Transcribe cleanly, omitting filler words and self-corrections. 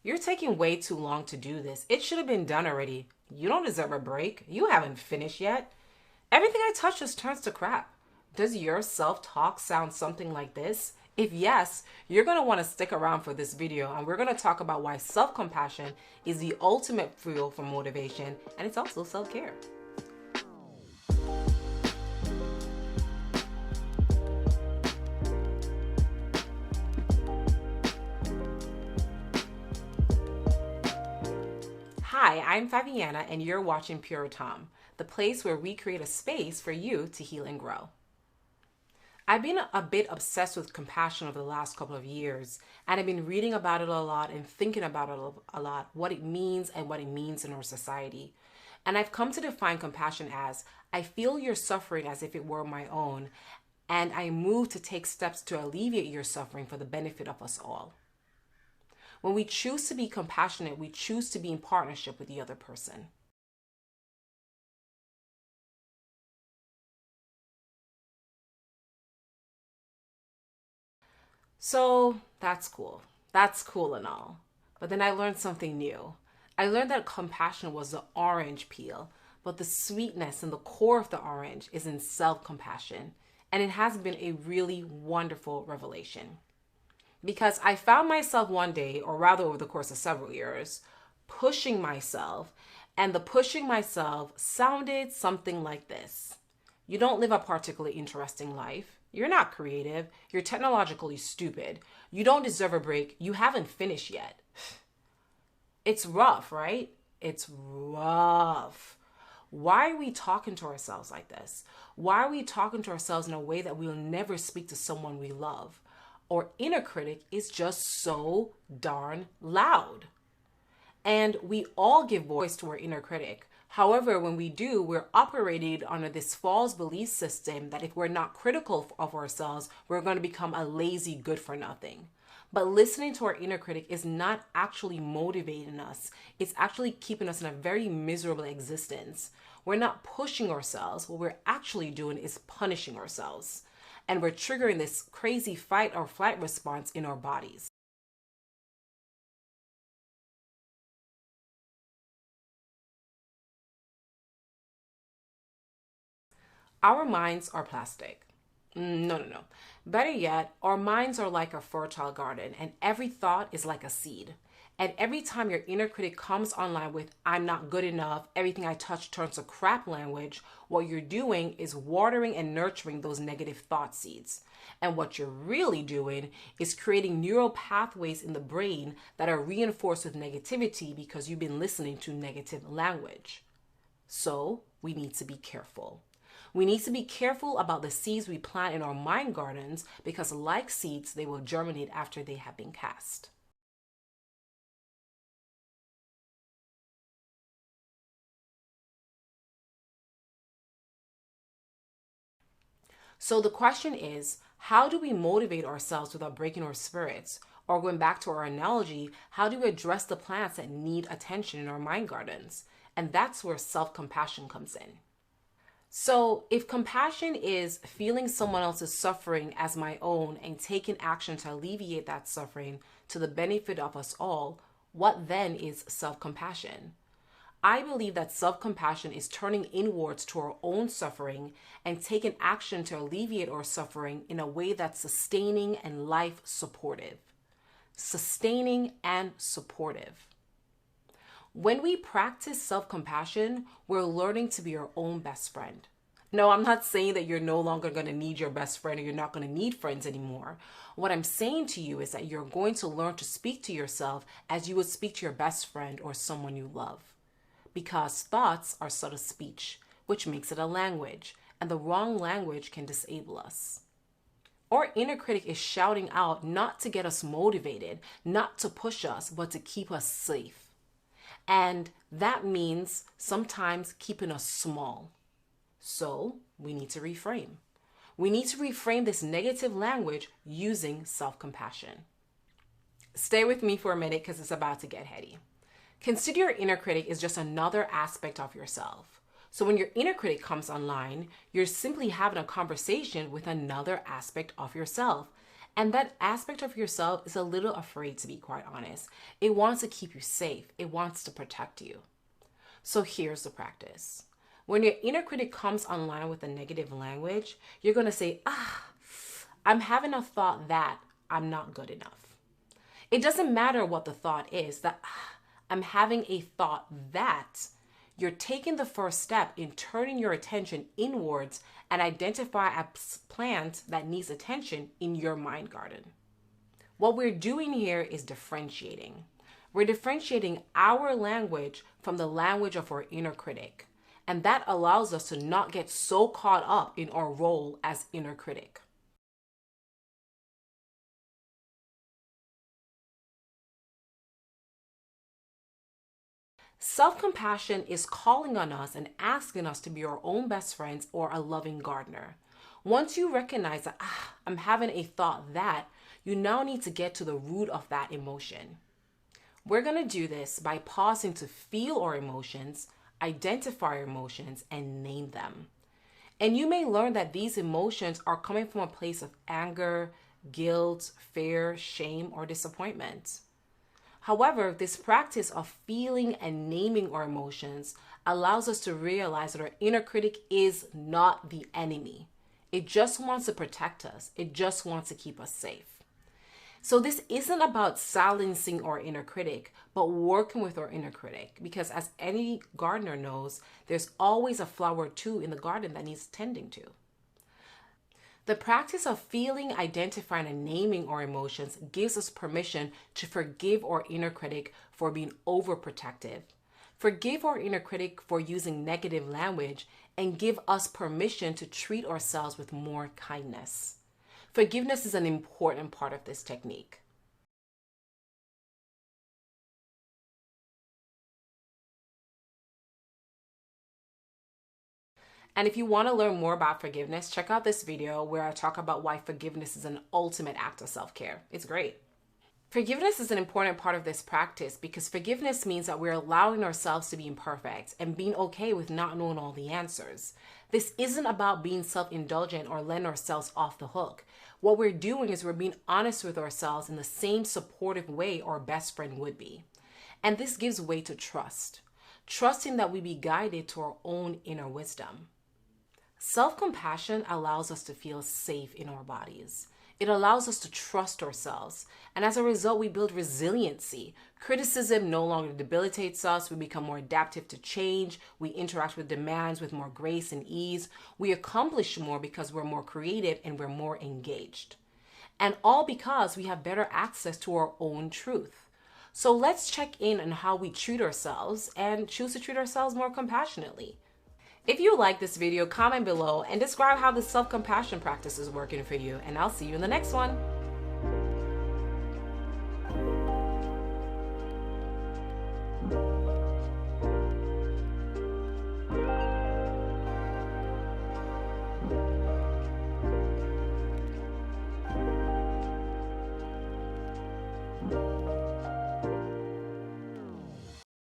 You're taking way too long to do this. It should have been done already. You don't deserve a break. You haven't finished yet. Everything I touch just turns to crap. Does your self talk sound something like this? If yes, you're going to want to stick around for this video, and we're going to talk about why self compassion is the ultimate fuel for motivation, and it's also self care. Hi, I'm Fabiana, and you're watching Pure Ritam, the place where we create a space for you to heal and grow. I've been a bit obsessed with compassion over the last couple of years, and I've been reading about it a lot and thinking about it a lot, what it means and what it means in our society. And I've come to define compassion as I feel your suffering as if it were my own, and I move to take steps to alleviate your suffering for the benefit of us all. When we choose to be compassionate, we choose to be in partnership with the other person. So that's cool. That's cool and all. But then I learned something new. I learned that compassion was the orange peel, but the sweetness and the core of the orange is in self-compassion. And it has been a really wonderful revelation. Because I found myself one day, or rather over the course of several years, pushing myself, and the pushing myself sounded something like this. You don't live a particularly interesting life. You're not creative. You're technologically stupid. You don't deserve a break. You haven't finished yet. It's rough, right? It's rough. Why are we talking to ourselves like this? Why are we talking to ourselves in a way that we'll never speak to someone we love? Our inner critic is just so darn loud. And we all give voice to our inner critic. However, when we do, we're operating under this false belief system that if we're not critical of ourselves, we're going to become a lazy good for nothing. But listening to our inner critic is not actually motivating us. It's actually keeping us in a very miserable existence. We're not pushing ourselves. What we're actually doing is punishing ourselves. And we're triggering this crazy fight or flight response in our bodies. Our minds are plastic. No. Better yet, our minds are like a fertile garden, and every thought is like a seed. And every time your inner critic comes online with, I'm not good enough, everything I touch turns to crap language, what you're doing is watering and nurturing those negative thought seeds. And what you're really doing is creating neural pathways in the brain that are reinforced with negativity because you've been listening to negative language. So we need to be careful. We need to be careful about the seeds we plant in our mind gardens because, like seeds, they will germinate after they have been cast. So the question is, how do we motivate ourselves without breaking our spirits? Or going back to our analogy, how do we address the plants that need attention in our mind gardens? And that's where self-compassion comes in. So, if compassion is feeling someone else's suffering as my own and taking action to alleviate that suffering to the benefit of us all, what then is self-compassion? I believe that self-compassion is turning inwards to our own suffering and taking action to alleviate our suffering in a way that's sustaining and life supportive. Sustaining and supportive. When we practice self-compassion, we're learning to be our own best friend. No, I'm not saying that you're no longer going to need your best friend or you're not going to need friends anymore. What I'm saying to you is that you're going to learn to speak to yourself as you would speak to your best friend or someone you love. Because thoughts are subtle speech, which makes it a language, and the wrong language can disable us. Our inner critic is shouting out not to get us motivated, not to push us, but to keep us safe. And that means sometimes keeping us small. So we need to reframe. We need to reframe this negative language using self-compassion. Stay with me for a minute because it's about to get heady. Consider your inner critic is just another aspect of yourself. So when your inner critic comes online, you're simply having a conversation with another aspect of yourself. And that aspect of yourself is a little afraid, to be quite honest. It wants to keep you safe, it wants to protect you. So here's the practice. When your inner critic comes online with a negative language, you're going to say, I'm having a thought that I'm not good enough. It doesn't matter what the thought is, that I'm having a thought that. You're taking the first step in turning your attention inwards and identify a plant that needs attention in your mind garden. What we're doing here is differentiating. We're differentiating our language from the language of our inner critic. And that allows us to not get so caught up in our role as inner critic. Self-compassion is calling on us and asking us to be our own best friends or a loving gardener. Once you recognize that, I'm having a thought that, you now need to get to the root of that emotion. We're going to do this by pausing to feel our emotions, identify our emotions, and name them. And you may learn that these emotions are coming from a place of anger, guilt, fear, shame, or disappointment. However, this practice of feeling and naming our emotions allows us to realize that our inner critic is not the enemy. It just wants to protect us. It just wants to keep us safe. So this isn't about silencing our inner critic, but working with our inner critic. Because as any gardener knows, there's always a flower or two in the garden that needs tending to. The practice of feeling, identifying, and naming our emotions gives us permission to forgive our inner critic for being overprotective, forgive our inner critic for using negative language, and give us permission to treat ourselves with more kindness. Forgiveness is an important part of this technique. And if you want to learn more about forgiveness, check out this video where I talk about why forgiveness is an ultimate act of self-care. It's great. Forgiveness is an important part of this practice because forgiveness means that we're allowing ourselves to be imperfect and being okay with not knowing all the answers. This isn't about being self-indulgent or letting ourselves off the hook. What we're doing is we're being honest with ourselves in the same supportive way our best friend would be. And this gives way to trust, trusting that we be guided to our own inner wisdom. Self-compassion allows us to feel safe in our bodies. It allows us to trust ourselves. And as a result, we build resiliency. Criticism no longer debilitates us. We become more adaptive to change. We interact with demands with more grace and ease. We accomplish more because we're more creative and we're more engaged. And all because we have better access to our own truth. So let's check in on how we treat ourselves and choose to treat ourselves more compassionately. If you like this video, comment below and describe how the self-compassion practice is working for you, and I'll see you in the next one.